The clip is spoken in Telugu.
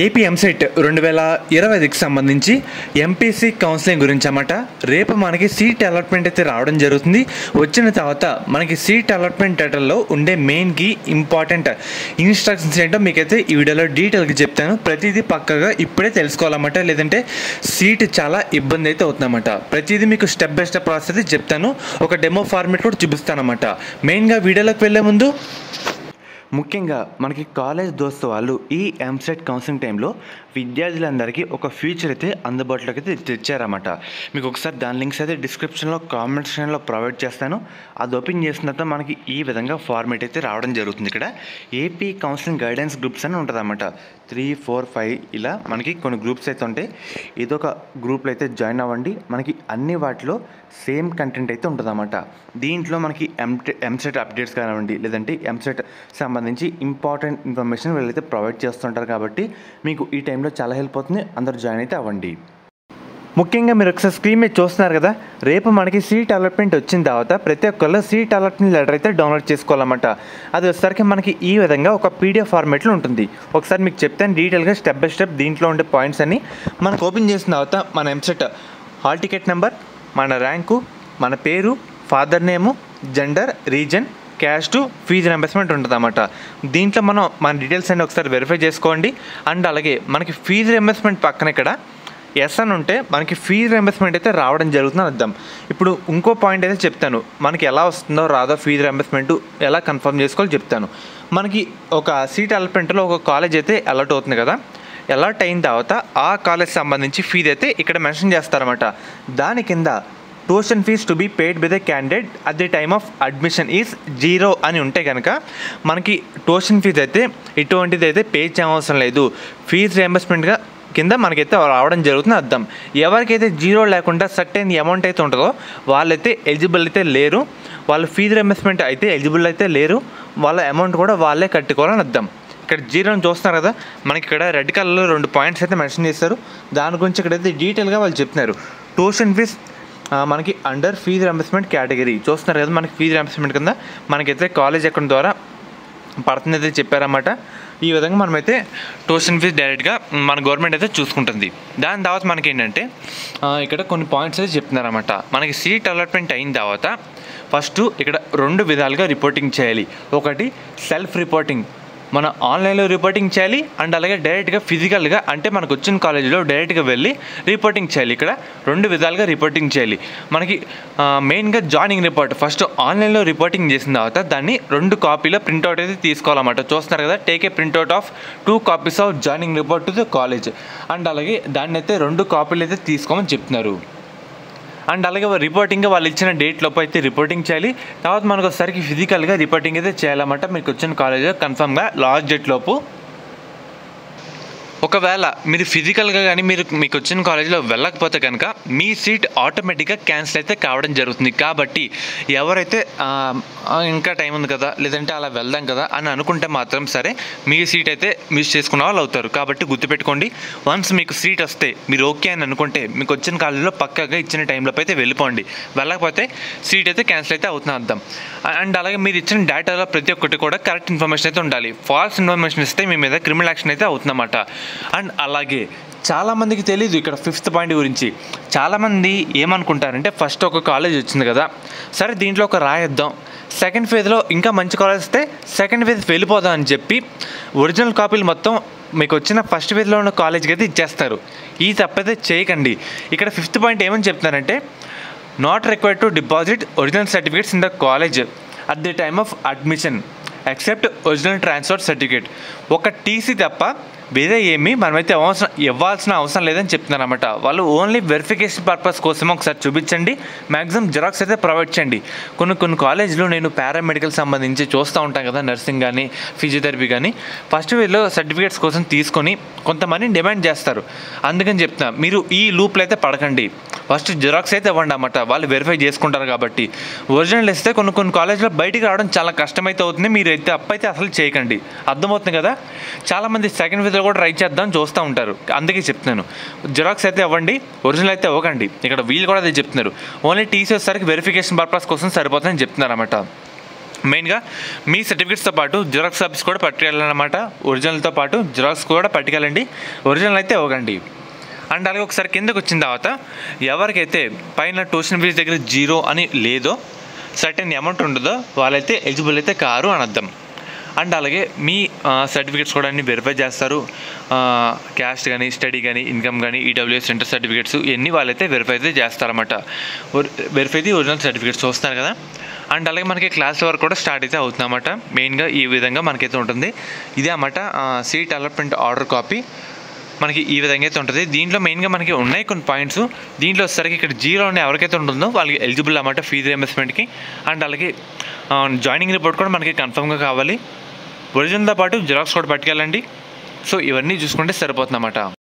ఏపీ ఎంసెట్ 2020కి సంబంధించి ఎంపీసీ కౌన్సిలింగ్ గురించి అన్నమాట. రేపు మనకి సీట్ అలాట్మెంట్ అయితే రావడం జరుగుతుంది. వచ్చిన తర్వాత మనకి సీట్ అలాట్మెంట్ డేటాలో ఉండే మెయిన్కి ఇంపార్టెంట్ ఇన్స్ట్రక్షన్స్ ఏంటో మీకైతే ఈ వీడియోలో డీటెయిల్గా చెప్తాను. ప్రతిదీ పక్కగా ఇప్పుడే తెలుసుకోవాలన్నమాట, లేదంటే సీట్ చాలా ఇబ్బంది అయితే అవుతుందన్నమాట. ప్రతిదీ మీకు స్టెప్ బై స్టెప్ ప్రాసెస్ అయితే చెప్తాను. ఒక డెమో ఫార్మేట్ కూడా చూపిస్తాను అన్నమాట. మెయిన్గా వీడియోలోకి వెళ్ళే ముందు ముఖ్యంగా మనకి కాలేజ్ దోస్తు వాళ్ళు ఈ ఎంసెట్ కౌన్సిలింగ్ టైంలో విద్యార్థులందరికీ ఒక ఫ్యూచర్ అయితే అందుబాటులోకి అయితే తెచ్చారన్నమాట. మీకు ఒకసారి దాని లింక్స్ అయితే డిస్క్రిప్షన్లో కామెంట్ సెక్షన్లో ప్రొవైడ్ చేస్తాను. అది ఓపెన్ చేసిన తర్వాత మనకి ఈ విధంగా ఫార్మేట్ అయితే రావడం జరుగుతుంది. ఇక్కడ ఏపీ కౌన్సిలింగ్ గైడెన్స్ గ్రూప్స్ అని ఉంటుంది అన్నమాట. 3, 4, 5 ఇలా మనకి కొన్ని గ్రూప్స్ అయితే ఉంటాయి. ఇదొక గ్రూప్లో అయితే జాయిన్ అవ్వండి. మనకి అన్ని వాటిలో సేమ్ కంటెంట్ అయితే ఉంటుంది అన్నమాట. దీంట్లో మనకి ఎంసెట్ అప్డేట్స్ కానివ్వండి, లేదంటే ఎంసెట్ సంబంధించి ఇంపార్టెంట్ ఇన్ఫర్మేషన్ వీళ్ళైతే ప్రొవైడ్ చేస్తుంటారు. కాబట్టి మీకు ఈ టైంలో చాలా హెల్ప్ అవుతుంది. అందరూ జాయిన్ అయితే అవ్వండి. ముఖ్యంగా మీరు ఒకసారి స్క్రీన్ మీద చూస్తున్నారు కదా, రేపు మనకి సీట్ అలాట్మెంట్ వచ్చిన తర్వాత ప్రతి ఒక్కళ్ళు సీట్ అలాట్మెంట్ లెటర్ అయితే డౌన్లోడ్ చేసుకోవాలన్నమాట. అది వచ్చేసరికి మనకి ఈ విధంగా ఒక పీడిఎఫ్ ఫార్మేట్లో ఉంటుంది. ఒకసారి మీకు చెప్తాను డీటెయిల్గా స్టెప్ బై స్టెప్. దీంట్లో ఉండే పాయింట్స్ అన్ని మనకు ఓపెన్ చేసిన తర్వాత మన ఎంసెట్ హాల్ టికెట్ నెంబర్, మన ర్యాంకు, మన పేరు, father name, gender, region, caste, fee reimbursement ఉంటుంది అన్నమాట. దీంట్లో మనం మన డీటెయిల్స్ అన్ని ఒకసారి వెరిఫై చేసుకోండి. అండ్ అలాగే మనకి ఫీజు రింబర్స్మెంట్ పక్కన ఇక్కడ ఎస్ అని ఉంటే మనకి ఫీజు రింబర్స్మెంట్ అయితే రావడం జరుగుతుందని అర్థం. ఇప్పుడు ఇంకో పాయింట్ అయితే చెప్తాను, మనకి ఎలా వస్తుందో రాదో ఫీజు రింబర్స్మెంట్ ఎలా కన్ఫర్మ్ చేసుకోవాలో చెప్తాను. మనకి ఒక సీట్ అలాట్మెంట్లో ఒక కాలేజ్ అయితే అలాట్ అవుతుంది కదా, అలాట్ అయిన తర్వాత ఆ కాలేజ్ సంబంధించి ఫీజు అయితే ఇక్కడ మెన్షన్ చేస్తారన్నమాట. దాని కింద tuition fee to be paid by the candidate at the time of admission is 0 అని ఉంటే కనుక మనకి ట్యూషన్ ఫీజు అయితే ఇటువంటిది అయితే పే చేయవసరం లేదు, ఫీజు రియంబర్స్మెంట్గా కింద మనకైతే రావడం జరుగుతుంది అర్థం. ఎవరికైతే 0 లేకుండా సర్టెన్ అమౌంట్ అయితే ఉంటుందో వాళ్ళైతే ఎలిజిబుల్ అయితే లేరు, వాళ్ళు ఫీజు రియంబర్స్మెంట్ అయితే ఎలిజిబుల్ అయితే లేరు, వాళ్ళ అమౌంట్ కూడా వాళ్ళే కట్టుకోవాలని అర్థం. ఇక్కడ 0 చూస్తున్నారు కదా, మనకి ఇక్కడ రెడ్ కలర్లో 2 పాయింట్స్ అయితే మెన్షన్ చేస్తారు. దాని గురించి ఇక్కడైతే డీటెయిల్గా వాళ్ళు చెప్తున్నారు. ట్యూషన్ ఫీజ్ మనకి అండర్ ఫీజు రింబర్స్మెంట్ కేటగిరీ చూస్తున్నారు కదా, మనకి ఫీజు రింబర్స్మెంట్ కింద మనకైతే కాలేజ్ అకౌంట్ ద్వారా పడుతుందైతే చెప్పారన్నమాట. ఈ విధంగా మనమైతే ట్యూషన్ ఫీజు డైరెక్ట్గా మన గవర్నమెంట్ అయితే చూసుకుంటుంది. దాని తర్వాత మనకి ఏంటంటే ఇక్కడ కొన్ని పాయింట్స్ అయితే చెప్తున్నారన్నమాట. మనకి సీట్ అలాట్మెంట్ అయిన తర్వాత ఫస్ట్ ఇక్కడ 2 విధాలుగా రిపోర్టింగ్ చేయాలి. ఒకటి సెల్ఫ్ రిపోర్టింగ్, మన ఆన్లైన్లో రిపోర్టింగ్ చేయాలి. అండ్ అలాగే డైరెక్ట్గా ఫిజికల్గా అంటే మనకు వచ్చిన కాలేజీలో డైరెక్ట్గా వెళ్ళి రిపోర్టింగ్ చేయాలి. ఇక్కడ 2 విధాలుగా రిపోర్టింగ్ చేయాలి. మనకి మెయిన్గా జాయినింగ్ రిపోర్ట్ ఫస్ట్ ఆన్లైన్లో రిపోర్టింగ్ చేసిన తర్వాత దాన్ని 2 కాపీలో ప్రింట్అవుట్ అయితే తీసుకోవాలన్నమాట. చూస్తున్నారు కదా, take a printout of 2 copies of joining report to the college. And అలాగే దాన్ని అయితే 2 కాపీలు అయితే తీసుకోమని చెప్తున్నారు. అండ్ అలాగే రిపోర్టింగ్గా వాళ్ళు ఇచ్చిన డేట్ లోపు అయితే రిపోర్టింగ్ చేయాలి. తర్వాత మనకు ఒకసారికి ఫిజికల్గా రిపోర్టింగ్ అయితే చేయాలన్నమాట. మీకు వచ్చిన కాలేజ్లో కన్ఫర్మ్గా లాస్ట్ డేట్ లోపు. ఒకవేళ మీరు ఫిజికల్గా కానీ మీకు వచ్చిన కాలేజీలో వెళ్ళకపోతే కనుక మీ సీట్ ఆటోమేటిక్గా క్యాన్సిల్ అయితే కావడం జరుగుతుంది. కాబట్టి ఎవరైతే ఇంకా టైం ఉంది కదా, లేదంటే అలా వెళ్దాం కదా అని అనుకుంటే మాత్రం సరే మీ సీట్ అయితే మిస్ చేసుకున్న వాళ్ళు అవుతారు. కాబట్టి గుర్తుపెట్టుకోండి, వన్స్ మీకు సీట్ వస్తే మీరు ఓకే అని అనుకుంటే మీకు వచ్చిన కాలేజీలో పక్కాగా ఇచ్చిన టైంలో అయితే వెళ్ళిపోండి. వెళ్ళకపోతే సీట్ అయితే క్యాన్సిల్ అయితే అవుతుంది అర్థం. అండ్ అలాగే మీరు ఇచ్చిన డేటాలో ప్రతి ఒక్కటి కూడా కరెక్ట్ ఇన్ఫర్మేషన్ అయితే ఉండాలి. ఫాల్స్ ఇన్ఫర్మేషన్ ఇస్తే మీ మీద క్రిమినల్ యాక్షన్ అయితే అవుతుందన్నమాట. అండ్ అలాగే చాలామందికి తెలీదు ఇక్కడ 5th పాయింట్ గురించి. చాలామంది ఏమనుకుంటారంటే ఫస్ట్ ఒక కాలేజ్ వచ్చింది కదా, సరే దీంట్లో ఒక రాయిద్దాం, సెకండ్ ఫేజ్లో ఇంకా మంచి కాలేజ్ వస్తే సెకండ్ ఫేజ్ వెళ్ళిపోదాం అని చెప్పి ఒరిజినల్ కాపీలు మొత్తం మీకు వచ్చిన ఫస్ట్ ఫేజ్లో ఉన్న కాలేజ్కి అయితే ఇచ్చేస్తారు. ఈ తప్పైతే చేయకండి. ఇక్కడ 5th పాయింట్ ఏమని చెప్తున్నారంటే not required to deposit original certificates in the college at the time of admission except original transfer certificate. ఒక టీసీ తప్ప వేరే ఏమీ మనమైతే ఇవ్వాల్సిన అవసరం లేదని చెప్తున్నారు అన్నమాట. వాళ్ళు ఓన్లీ వెరిఫికేషన్ పర్పస్ కోసం ఒకసారి చూపించండి, మ్యాక్సిమం జిరాక్స్ అయితే ప్రొవైడ్ చేయండి. కొన్ని కాలేజీలో నేను పారామెడికల్ సంబంధించి చూస్తూ ఉంటాను కదా, నర్సింగ్ కానీ ఫిజియోథెరపీ కానీ, ఫస్ట్ వీళ్ళు సర్టిఫికేట్స్ కోసం తీసుకొని కొంతమంది డిమాండ్ చేస్తారు. అందుకని చెప్తున్నా, మీరు ఈ లూప్లో అయితే పడకండి. ఫస్ట్ జిరాక్స్ అయితే ఇవ్వండి అన్నమాట, వాళ్ళు వెరిఫై చేసుకుంటారు. కాబట్టి ఒరిజినల్ ఇస్తే కొన్ని కాలేజ్లో బయటికి రావడం చాలా కష్టమైతే అవుతుంది. మీరు అయితే అప్పైతే అసలు చేయకండి. అర్థమవుతుంది కదా. చాలామంది సెకండ్ ఫేజ్లో కూడా ట్రై చేద్దాం చూస్తూ ఉంటారు. అందుకే చెప్తున్నాను, జిరాక్స్ అయితే ఇవ్వండి, ఒరిజినల్ అయితే ఇవ్వకండి. ఇక్కడ వీళ్ళు కూడా అదే చెప్తున్నారు, ఓన్లీ టీసీ వచ్చేసరికి వెరిఫికేషన్ పర్పస్ కోసం సరిపోతుందని చెప్తున్నారు అన్నమాట. మెయిన్గా మీ సర్టిఫికేట్స్తో పాటు జిరాక్స్ కాపీస్ కూడా పట్టుకెళ్ళాలన్నమాట. ఒరిజినల్తో పాటు జిరాక్స్ కూడా పట్టుకెళ్ళండి, ఒరిజినల్ అయితే ఇవ్వకండి. అండ్ అలాగే ఒకసారి కిందకు వచ్చిన తర్వాత ఎవరికైతే పైన ట్యూషన్ ఫీజు దగ్గర 0 అని లేదో, సర్టెన్ అమౌంట్ ఉంటుందో వాళ్ళైతే ఎలిజిబుల్ అయితే కారు అని అర్థం. అండ్ అలాగే మీ సర్టిఫికేట్స్ కూడా అన్ని వెరిఫై చేస్తారు. క్యాస్ట్ కానీ, స్టడీ కానీ, ఇన్కమ్ కానీ, ఈడబ్ల్యూఎస్ సెంటర్ సర్టిఫికేట్స్ ఇవన్నీ వాళ్ళైతే వెరిఫై అయితే చేస్తారన్నమాట. వెరిఫై ఒరిజినల్ సర్టిఫికేట్స్ చూస్తారు కదా. అండ్ అలాగే మనకి క్లాస్ వర్క్ కూడా స్టార్ట్ అయితే అవుతుందన్నమాట. మెయిన్గా ఈ విధంగా మనకైతే ఉంటుంది. ఇదే అన్నమాట సీట్ అలాట్మెంట్ ఆర్డర్ కాపీ. మనకి ఈ విధంగా అయితే ఉంటుంది. దీంట్లో మెయిన్గా మనకి ఉన్నాయి కొన్ని పాయింట్స్. దీంట్లో వచ్చేసరికి ఇక్కడ 0 అని ఎవరికైతే ఉంటుందో వాళ్ళకి ఎలిజిబుల్ అన్నమాట ఫీజు రియంబర్స్మెంట్కి. అండ్ అలాగే జాయినింగ్ రిపోర్ట్ కూడా మనకి కన్ఫర్మ్గా కావాలి. ఒరిజినల్తో పాటు జిరాక్స్ కూడా పట్టుకెళ్ళండి. సో ఇవన్నీ చూసుకుంటే సరిపోతుంది అన్నమాట.